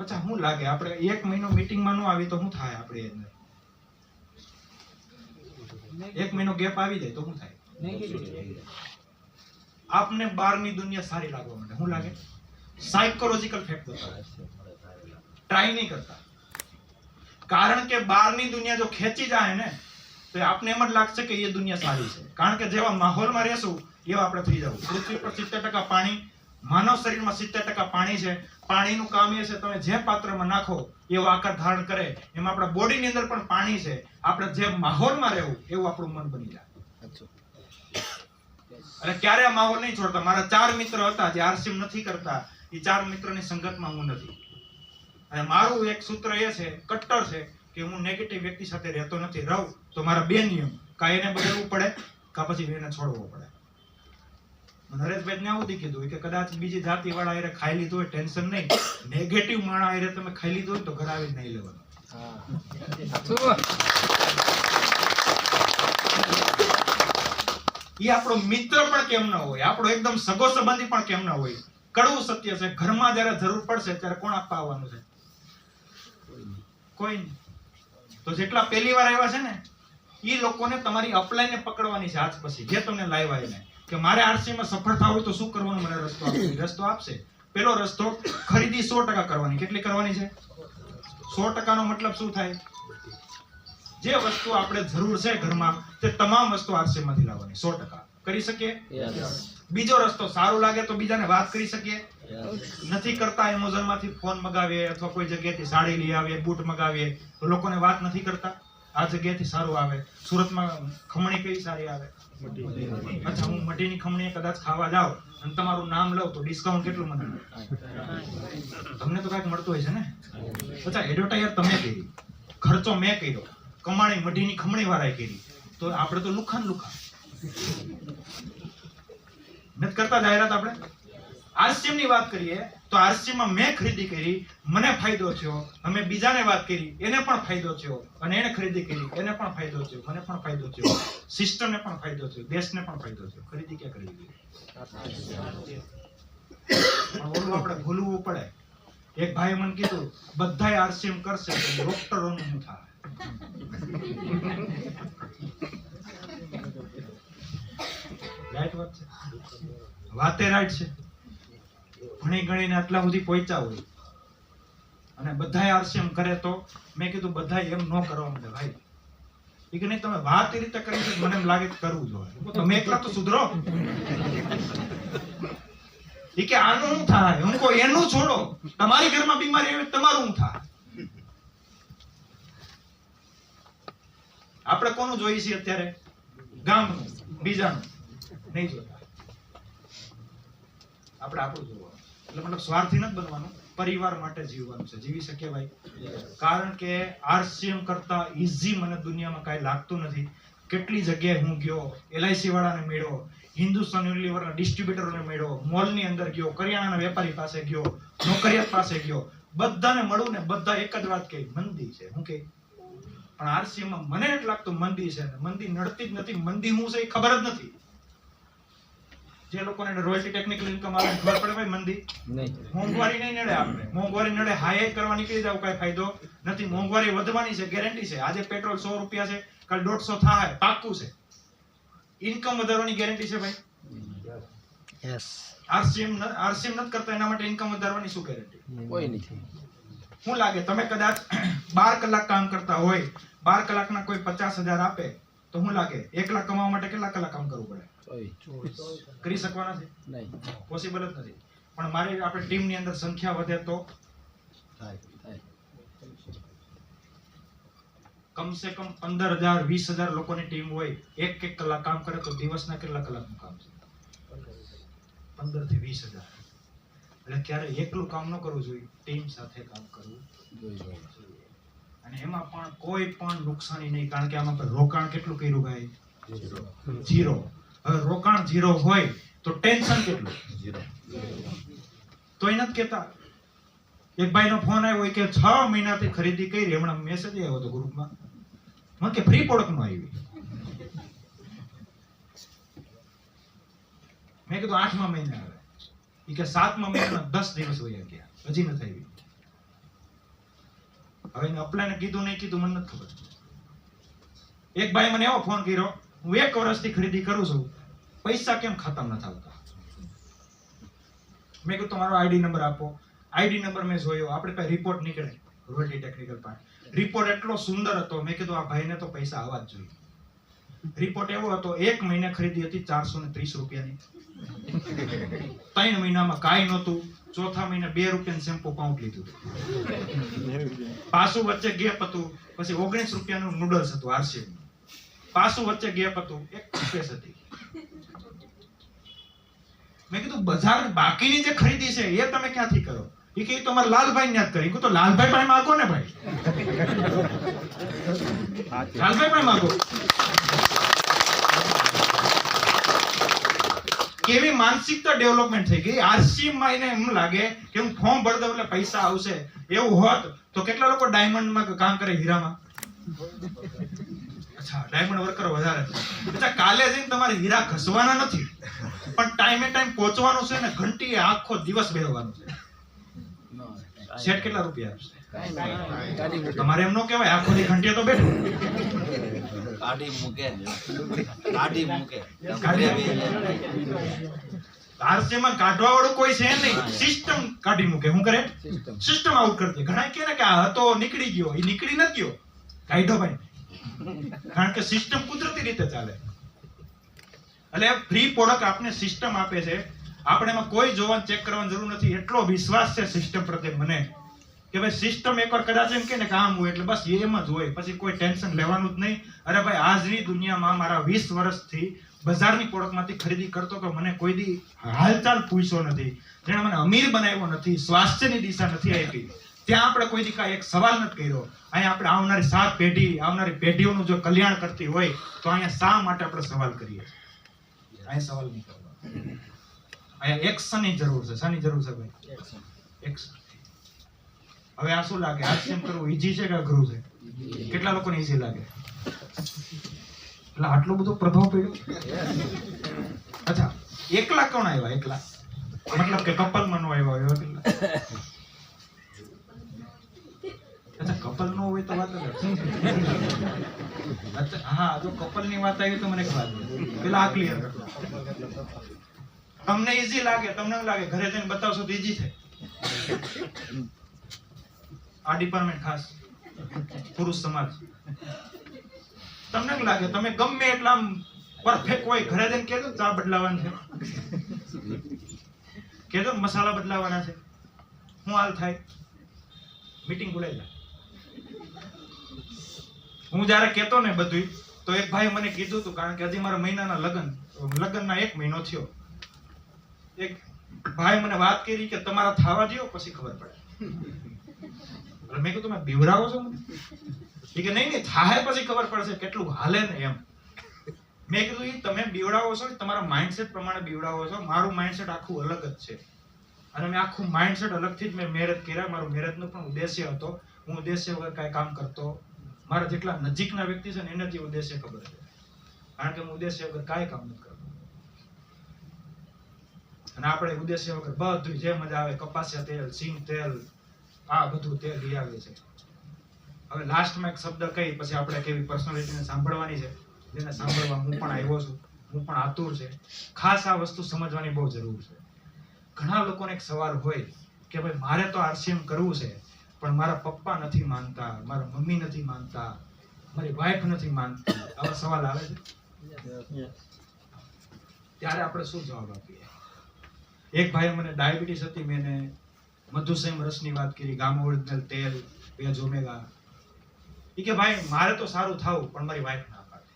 અચ્છા શું લાગે આપણે 1 મહિનો મીટિંગમાં ન આવી તો શું થાય? આપણે અંદર 1 મહિનો ગેપ આવી જાય તો શું થાય? આપને બહારની દુનિયા સારી લાગવા માટે શું લાગે? સાયકોલોજીકલ ફેક્ટ બતાવે. ટ્રાય નહીં કરતા, કારણ કે બહારની દુનિયા જો ખેંચી જાય ને તો આપને એમ જ લાગશે કે એ દુનિયા સારી છે. કારણ કે જેવા માહોલમાં રહેશું એવા આપણે થઈ જવું. પૃથ્વી પર 70% પાણી, માનવ શરીરમાં 70% પાણી છે. પાણીનું કામ એ છે તમે જે પાત્રમાં નાખો એવો આકાર ધારણ કરે. એમાં આપણા બોડીની અંદર પણ પાણી છે. આપણે જે માહોલમાં રહેવું એવું આપણું મન બની જાય. અને ક્યારે આ માહોલ નહીં છોડતા. મારા 4 મિત્ર હતા જે આરસીએમ નથી કરતા. એ 4 મિત્રની સંગતમાં હું નથી. અને મારું એક સૂત્ર એ છે, કટ્ટર છે, કે હું નેગેટિવ વ્યક્તિ સાથે રહેતો નથી. રહું તો મારા 2 નિયમ, કા એને બદલવું પડે કા પછી એને છોડવો પડે. નરેશભાઈ ને આવું કીધું કે કદાચ બીજી જાતિ વાળા એને ખાઈ લીધું હોય ટેન્શન નહીં, નેગેટિવ માણસ એને તમે ખાઈ લીધું હોય તો ઘર આવીને નહીં લેવાનું. એ આપણો મિત્ર પણ કેમ ન હોય, આપણો એકદમ સગો સંબંધી પણ કેમ ન હોય. કડવું સત્ય છે, ઘરમાં જયારે જરૂર પડશે ત્યારે કોણ આપવા આવવાનું છે? કોઈ નહીં. તો જેટલા પહેલી વાર આવ્યા છે ને એ લોકોને તમારી અપલાઈને પકડવાની છે આજ પછી. જે તમને લાવ્યા એને કે મારે આરસીમાં સફળ થવું હોય તો શું કરવાનું, મને રસ્તો આપશે. રસ્તો આપશે. પેલો રસ્તો ખરીદી 100% કરવાની. કેટલી કરવાની છે? 100% નો મતલબ શું થાય? જે વસ્તુ આપણે જરૂર છે ઘરમાં તે તમામ વસ્તુ આરસીમાંથી લાવવાની. 100% કરી શકીએ. બીજો રસ્તો સારું લાગે તો બીજાને વાત કરી શકીએ. નથી કરતા એમેઝોન માંથી ફોન મગાવીએ અથવા કોઈ જગ્યાએથી સાડી લઈ આવીએ, બૂટ મગાવીએ તો લોકોને વાત નથી કરતા. આ જગ્યાએથી સારું આવે. સુરતમાં ખમણી કઈ સારી આવે? અચ્છા, હું મઢીની ખમણી કદાચ ખાવા જાઉં અને તમારું નામ લઉં તો ડિસ્કાઉન્ટ કેટલું મને મળે? તમને તો કઈક મળતું હોય છે ને. અચ્છા, એડવર્ટાઈઝર તમે કરી, ખર્ચો મેં કર્યો, કમાણી મઢીની ખમણી વાળાએ કરી, તો આપણે તો લુખાન લુખા નથી કરતા જાહેરાત. આપણે આરસીએમ ની વાત કરીએ તો આરસીએમ માં મેં ખરીદી કરી, મને ફાયદો થયો. અમે બીજાને વાત કરી, એને પણ ફાયદો થયો. અને એને ખરીદી કરી, એને પણ ફાયદો થયો, મને પણ ફાયદો થયો, સિસ્ટમને પણ ફાયદો થયો, દેશને પણ ફાયદો થયો. ખરીદી ક્યાં કરી દીધી? પણ ઓલું આપણે ભૂલવું પડે. એક ભાઈ મને કીધું બધાય આરસીએમ કરશે તો ડોક્ટરોનું શું થાય? રાઈટ વાત છે, વાતે રાઈટ છે. ઘણી ગણીને આટલા સુધી પહોંચ્યા હોય અને બધાય આરસીએમ કરે તો મેં કીધું બધાય એમ ન કરવા માંડે ભાઈ. એ કે નહીં, તમે વાત એ રીતે કરી છે મને એમ લાગે કે કરવું જોઈએ. તમે એકલા તો સુધરો. એ કે આનું શું થાય? હું કહું એનું છોડો. તમારી ઘરમાં બીમારી આવે તમારું શું થાય? આપણે કોનું જોઈએ છીએ અત્યારે? ગામનું, બીજાનું નહીં જોતા. આપણે આપણું જોવાનું. એટલે મતલબ સ્વાર્થી નથી બનવાનું, પરિવાર માટે જીવવાનું છે. જીવી શકીએ ભાઈ. કારણ કે આરસીએમ કરતા ઈઝી મને દુનિયામાં કાંઈ લાગતું નથી. કેટલી જગ્યાએ હું ગયો, એલઆઈસી વાળાને મળ્યો, હિન્દુસ્તાન યુનિલિવરના ડિસ્ટ્રીબ્યુટરોને મળ્યો, મોલની અંદર ગયો, કરિયાણાના વેપારી પાસે ગયો, નોકરિયાત પાસે ગયો, બધાને મળું ને બધા એક જ વાત કહી, મંદી છે. હું કે પણ આરસીએમમાં મને નથી લાગતું મંદી છે. મંદી નડતી જ નથી. મંદી શું છે એ ખબર જ નથી. જે લોકોને રોયલ્ટી ટેકનિકલ ઇન્કમ આવે ખબર પડે ભાઈ મંદી નહીં. મોંઘવારી નહીં નડે. આપણે મોંઘવારી નડે હાઈ કરવા નીકળી જાવ કઈ ફાયદો નથી. મોંઘવારી વધવાની છે, ગેરંટી છે. આજે પેટ્રોલ 100 રૂપિયા છે, કાલ 150 થાય, પાક્કું છે. ઇન્કમ વધારવાની ગેરંટી છે ભાઈ. યસ. આરસીએમ નથી કરતા એના માટે ઇન્કમ વધારવાની શું ગેરંટી? કોઈ નથી. શું લાગે તમે કદાચ 12 કલાક કામ કરતા હોય, 12 કલાકના કોઈ 50,000 આપે તો શું લાગે 1 લાખ કમાવા માટે કેટલા કલાક કામ કરવું પડે? કરી શકવાના છે? નહીં, પોસિબલ જ નથી. પણ મારી આપણે ટીમની અંદર સંખ્યા વધે તો થાય. કમસે કમ 15,000 20,000 લોકોની ટીમ હોય, 1 કલાક કામ કરે તો દિવસના કેટલા કલાકનું કામ છે? 15 થી 20,000. એટલે ક્યારે એકલું કામ ન કરવું જોઈએ, ટીમ સાથે કામ કરવું જોઈએ. અને એમાં પણ કોઈ પણ નુકસાની નહીં. કારણ કે આમાં રોકાણ કેટલું કર્યું ભાઈ? 0. હવે રોકાણ 0 હોય તો ટેન્શન કેટલું? 0. તોય નથી કેતા. એક ભાઈનો ફોન આવ્યો કે 6 મહિનાથી ખરીદી કરી, હમણાં મેસેજ આવ્યો હતો ગ્રુપમાં, મને કે ફ્રી પ્રોડક્ટમાં આવી. મેં કીધું 8મા મહિને આવે. એ કે 7મા મહિનાના 10 દિવસ વયા ગયા, હજી નથી આવી. હવે એને અપ્લાયને કીધું નહીં કીધું મને નથી ખબર. એક ભાઈ મને એવો ફોન કર્યો, હું 1 વર્ષથી ખરીદી કરું છું, પૈસા કેમ ખાતામાં નથી આવતા. મેં કીધું તમારો આઈડી નંબર આપો. આઈડી નંબર મેં જોયો, આપણે પાસે રિપોર્ટ નીકળે રોયલ્ટી ટેકનિકલ પાસે. રિપોર્ટ એટલો સુંદર હતો, મેં કીધું આ ભાઈને તો પૈસા આવવા જ જોઈએ. રિપોર્ટ એવો હતો, 1 મહિને ખરીદી હતી 430 રૂપિયાની. 3 મહિનામાં કાંઈ નહોતું. ચોથા મહિને 2 રૂપિયાનું શેમ્પુ પાઉન્ટ લીધું. પાછું વચ્ચે ગેપ હતું, પછી 19 રૂપિયાનું નૂડલ્સ હતું RCM. પાછું વચ્ચે ગેપ હતું, એક સ્પેસ હતી. મેં કીધું બજાર બાકીની જે ખરીદી છે એ તમે ક્યાંથી કરો? એ કે તમારે લાલભાઈ ને જ કરી. તો લાલભાઈ પાસે માગો ને ભાઈ, લાલભાઈ પાસે માગો. કેવી માનસિકતા ડેવલપમેન્ટ થઈ ગઈ. RCM માં એને એમ લાગે કે હું ફોર્મ ભરી દઉં એટલે પૈસા આવશે. એવું હોત તો કેટલા લોકો ડાયમંડમાં કામ કરે, હીરામાં. અચ્છા, ડાયમંડ વર્કરો વધારે છે. અચ્છા, કાલે જઈને તમારે હીરા ઘસવાના નથી, પણ ટાઈમ પહોંચવાનું છે ને ઘંટીએ આખો દિવસ બેહવાનું છે. શેઠ કેટલા રૂપિયા આપશે? તમારે એમ ન કહેવાય આખો દી ઘંટીએ તો બેઠું. કાઢી મૂકે RCM માં કાઢવા વાળું કોઈ છે નહીં. સિસ્ટમ કાઢી મૂકે. શું કરે? સિસ્ટમ આઉટ કરી દે. ઘણા કહે ને કે આ હતો નીકળી ગયો, એ નીકળી નથી ગયો, કાઢ્યો ભાઈ. કારણ કે સિસ્ટમ કુદરતી રીતે ચાલે. એટલે ફ્રી પ્રોડક્ટ આપને સિસ્ટમ આપે છે, આપણે એમાં કોઈ જોવાનું ચેક કરવાની જરૂર નથી. એટલો વિશ્વાસ છે સિસ્ટમ પ્રત્યે મને કે ભાઈ સિસ્ટમ એકવાર કદાચ એમ કે ને કામ હોય એટલે બસ એમ જ હોય, પછી કોઈ ટેન્શન લેવાનું જ નહીં. અરે ભાઈ, આજની દુનિયામાં મારા 20 વર્ષથી બજારની પ્રોડક્ટમાંથી ખરીદી કરતો તો મને કોઈ દી હાલચાલ પૂછ્યો નથી, જેણે મને અમીર બનાવ્યો નથી, સ્વાસ્થ્યની દિશા નથી આપી, ત્યાં આપણે કોઈ દી કાંઈ એક સવાલ નથી કર્યો. અહીંયા આપણે આવનારી 7 પેઢી, આવનારી પેઢીઓનું જો કલ્યાણ કરતી હોય તો અહીંયા શા માટે આપણે સવાલ કરીએ? અહીંયા સવાલ નહીં કરવાનો. અહીંયા એક્શનની જરૂર છે. શાની જરૂર છે ભાઈ? એક્શન. હવે આ શું લાગે, RCM કરવું ઈઝી છે કે અઘરું છે? કેટલા લોકોને ઈઝી લાગે? એટલે આટલો બધો પ્રભાવ પડ્યો. અચ્છા, એકલા કોણ આવ્યા? એકલા મતલબ કે કપલમાં નો આવ્યા હોય કેટલા? અચ્છા, કપલ નો હોય તો વાત અલગ. અચ્છા, હા, જો કપલ ની વાત આવી તો મને એક વાત પેલા આ ક્લિયર કરો. તમને ઈઝી લાગે, તમને એવું લાગે ઘરે જઈને બતાવશો તો ઈઝી થાય? આ ડિપાર્ટમેન્ટ ખાસ પુરુષ સમાજ, તમને લાગે તમે ગમે એટલા પરફેક્ટ હોય, ઘરે જઈને કહેજો ચા બદલાવાની છે, કહેજો મસાલા બદલાવાના છે, હું હાલ થાય, મીટિંગ બોલાવી જાય. હું જયારે કહેતો ને બધું, તો એક ભાઈ મને કીધું હતું, કારણ કે હજી મારા મહિનાના લગ્નના 1 મહિનો થયો. એક ભાઈ મને વાત કરી કે તમારા થવા દો પછી ખબર પડે. મેં કીધું તમે બીવરાવો છો મને? કે નહીં થાય પછી ખબર પડશે કેટલું હાલે ને એમ. મેં કીધું એ તમે બીવડાવો છો, તમારા માઇન્ડસેટ પ્રમાણે બીવડાવો છો. મારું માઇન્ડસેટ આખું અલગ જ છે, અને મેં આખું માઇન્ડસેટ અલગથી જ મેં મેરેજ કર્યા. મારું મેરેજનો પણ ઉદ્દેશ્ય હતો. હું ઉદ્દેશ્ય વગર કાંઈ કામ કરતો. મારા જેટલા નજીકના વ્યક્તિ છે ને એને જે ઉદ્દેશ્ય ખબર છે, કારણ કે હું ઉદ્દેશ્ય વગર કાંઈ કામ નથી કરતો. અને આપણે ઉદ્દેશ્ય વગર બધું જે મજા આવે, કપાસિયા તેલ, સિંગ તેલ, આ બધું તેલ લઈ આવે છે. હવે લાસ્ટમાં એક શબ્દ કહી પછી આપણે કેવી પર્સનાલિટીને સાંભળવાની છે, જેને સાંભળવા હું પણ આવ્યો છું, હું પણ આતુર છે. ખાસ આ વસ્તુ સમજવાની બહુ જરૂર છે. ઘણા લોકોને એક સવાલ હોય કે ભાઈ મારે તો RCM કરવું છે, પણ મારા પપ્પા નથી માનતા, મારા મમ્મી નથી માનતા, મારી વાઈફ નથી માનતી. આવા સવાલ આવે છે. ત્યારે આપણે શું જવાબ આપીએ? એક ભાઈ મને ડાયાબિટીસ હતી, મેં મધુસેમ રસની વાત કરી, ગામા ઓરિજિનલ તેલ, પેજ ઓમેગા. એ કે ભાઈ મારે તો સારું થાવું, પણ મારી વાઈફ ના પાડે.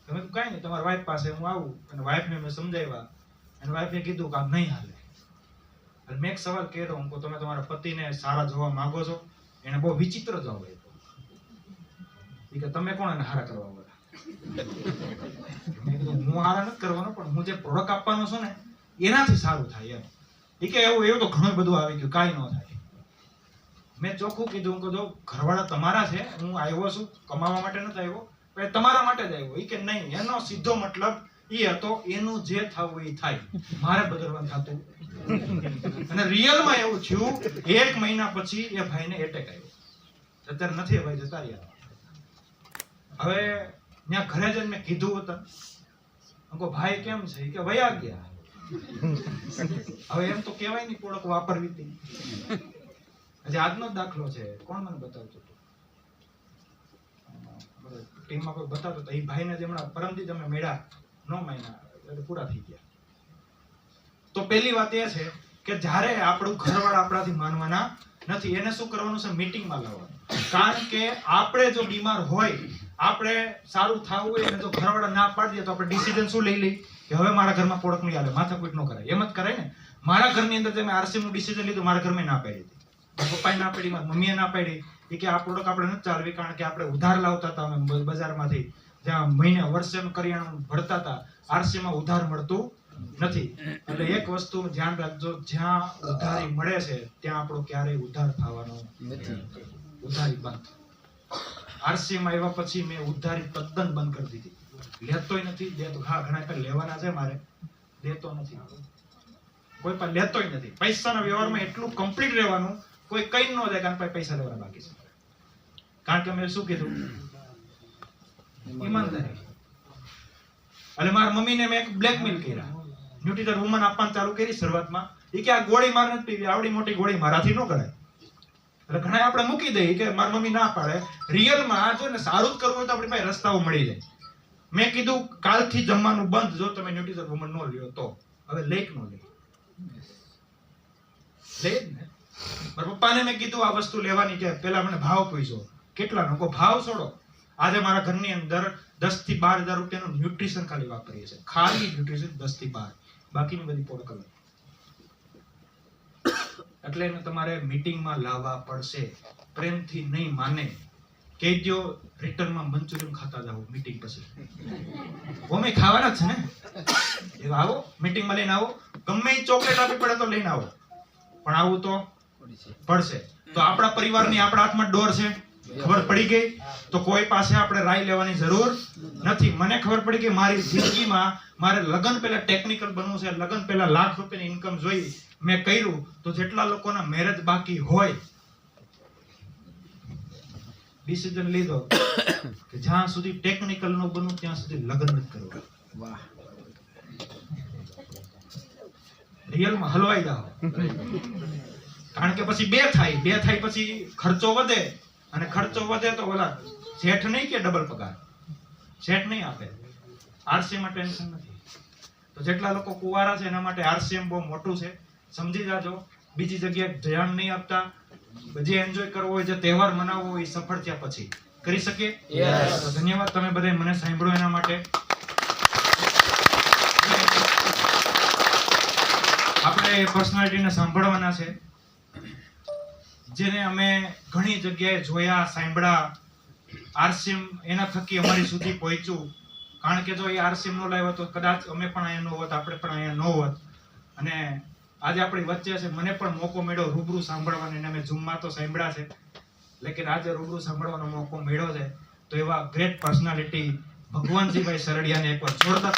તમે તો કાંઈ નહીં, તમારી વાઈફ પાસે હું આવું, અને વાઈફને મેં સમજાવ્યા, અને વાઈફે કીધું કે આમ નહીં હાલે. અને મેં એક સવાલ કર્યો, હું તમે તમારા પતિને સારા જોવા માંગો છો? એને બહુ વિચિત્ર જવાબ આપ્યો. એ કે તમે કોણ એને હારા કરવા વાળા? મેં કીધું હું હારા નથી કરવાનો, પણ હું જે પ્રોડક્ટ આપવાનો છું ને એનાથી સારું થાય એમ. એ કે એવું તો ઘણું બધું આવી ગયું, કાંઈ ન થાય. મેં ચોખ્ખું કીધું, હું કહું ઘરવાળા તમારા છે, હું આવ્યો છું કમાવા માટે નથી આવ્યો, પણ તમારા માટે જ આવ્યો. એ કે નહીં, એનો સીધો મતલબ એ હતો એનું જે થવું એ થાય, મારે બદલવાનું થતું. અને રિયલમાં એવું થયું, 1 મહિના પછી એ ભાઈને એટેક આવ્યો. અત્યારે નથી ભાઈ, જતા રહ્યા. હવે ત્યાં ઘરે જઈને મેં કીધું હતા, અંકો ભાઈ કેમ છે? ઈ કે વયા ગયા. હવે એમ તો કહેવાય નહીં પોળક વાપરવી હતી. હજી આજનો જ દાખલો છે. કોણ મને બતાવતું હતું? ટીમમાં કોઈ બતાવતો હતો. એ ભાઈને જે હમણાં પરમદી તમે મેળા નો મહિના એટલે પૂરા થઈ ગયા. તો પહેલી વાત એ છે કે જ્યારે આપણું ઘરવાળા આપણાથી માનવાના નથી, એને શું કરવાનું છે? મીટિંગમાં લાવવાનું. કારણ કે આપણે જો બીમાર હોય, આપણે સારું થવું હોય અને જો ઘરવાળા ના પાડી દે તો આપણે ડિસિઝન શું લઈ લઈ કે હવે મારા ઘરમાં પોળક નહીં હાલે, માથાકૂટ ન કરાય. એમ જ કરાય ને. મારા ઘરની અંદર જે મેં આરસીએમ નું ડિસિઝન લીધું, મારા ઘરમાં ના પાડી હતી. મારા પપ્પાએ ના પાડી, મારી મમ્મીએ ના પાડી. એ કે આ પ્રોડક્ટ આપણે નથી ચાલવી, કારણ કે આપણે ઉધાર લાવતા હતા અમે બજારમાંથી, જ્યાં મહિને વર્ષેનું કરિયાણું ભરતા હતા. આરસીએમ માં ઉધાર મળતું નથી. એટલે એક વસ્તુ ધ્યાન રાખજો, જ્યાં ઉધારી મળે છે ત્યાં આપણો ક્યારેય ઉધાર થવાનો નથી. ઉધારી બંધ. આરસીએમ આવ્યા પછી મેં ઉધારી તદ્દન બંધ કરી દીધી. લેતોય નથી. દેતો હા ઘણા કઈ લેવાના છે મારે, દેતો નથી. કોઈ પણ લેતોય નથી. પૈસાના વ્યવહારમાં એટલું કમ્પ્લીટ રહેવાનું, કોઈ કઈ ન જાય કારણ કે પૈસા લેવાના બાકી છે. કારણ કે મેં શું કીધું? ઈમાનદારી. એટલે મારા મમ્મીને મેં એક બ્લેકમેલ કર્યા. ન્યુટ્રીટર વુમન આપવાનું ચાલુ કરી શરૂઆતમાં. એ કે આ ગોળી માર નથી પીવી, આવડી મોટી ગોળી મારાથી ન કરાય. એટલે ઘણા આપણે મૂકી દઈએ કે મારી મમ્મી ના પાડે. રિયલમાં જો ને સારું જ કરવું હોય તો આપણી પાસે રસ્તાઓ મળી જાય. મેં કીધું કાલથી જમવાનું બંધ જો તમે ન્યુટ્રીટર વુમન નો લ્યો તો. હવે લેક નો લે. લે જ ને. મારા પપ્પાને મેં કીધું આ વસ્તુ લેવાની છે, પેલા મને ભાવ પૂછો કેટલાનો. કહો ભાવ છોડો. આજે મારા ઘરની અંદર 10 થી 12 હજાર રૂપિયાનું ન્યુટ્રિશન ખાલી વાપરીએ છીએ. ખાલી ન્યુટ્રિશન 10 થી 12. બાકીની બધી પોળક અલગ. એટલે એને તમારે મીટિંગમાં લાવવા પડશે. પ્રેમથી નહીં માને. કહી દો રિટર્નમાં મંચુરિયન ખાતા જાઓ મીટિંગ પછી. ઓમે ખાવાના જ છે ને. એ આવો મીટિંગમાં લઈને આવો. ગમે એ ચોકલેટ આપવી પડે તો લઈને આવો. પણ આવું તો પડશે. તો આપણા પરિવારની આપણા હાથમાં ડોર છે. ખબર પડી ગઈ. તો કોઈ પાસે આપણે રાય લેવાની જરૂર નથી. મને ખબર પડી કે મારી જિંદગીમાં મારે લગ્ન પહેલા ટેકનિકલ બનવું છે. લગ્ન પહેલા લાખ રૂપિયાની ઇન્કમ જોઈ મેં કર્યું. તો જેટલા લોકોના મેરેજ બાકી હોય, ડિસિઝન લીધો કે જ્યાં સુધી ટેકનિકલ નો બનવું ત્યાં સુધી લગ્ન નથી કરવું. વાહ. રિયલમાં હલવાઈ જાઓ. કારણ કે પછી બે થાય પછી ખર્ચો વધે. અને ખર્ચો વધે તો ઓલા શેઠ નહીં કે ડબલ પગાર શેઠ નહીં આપે. આરસીએમ માં ટેન્શન નથી. તો જેટલા લોકો કુવારા છે એના માટે આરસીએમ બહુ મોટું છે. સમજી જાજો. બીજી જગ્યાએ ધ્યાન નહીં આપતા. જે એન્જોય કરવો હોય, જે તહેવાર મનાવવો હોય, સફળ થયા પછી કરી શકીએ. તો ધન્યવાદ તમે બધાએ મને સાંભળો એના માટે. આપણે પર્સનાલિટીને સાંભળવાના છે, જેને અમે ઘણી જગ્યાએ જોયા, સાંભળ્યા. આરસીએમ એના થકી અમારી સુધી પહોંચ્યું. કારણ કે જો એ આરસીએમ નો લાવ્યો તો કદાચ અમે પણ અહીંયા ન હોત, આપણે પણ અહીંયા ન હોત. અને આજે આપણી વચ્ચે છે. મને પણ મોકો મળ્યો રૂબરૂ સાંભળવાનો. એને મેં ઝૂમમાં તો સાંભળ્યા છે, લેકિન આજે રૂબરૂ સાંભળવાનો મોકો મળ્યો છે. તો એવા ગ્રેટ પર્સનાલિટી ભગવાનજીભાઈ સરડિયાને એકવાર જોરદાર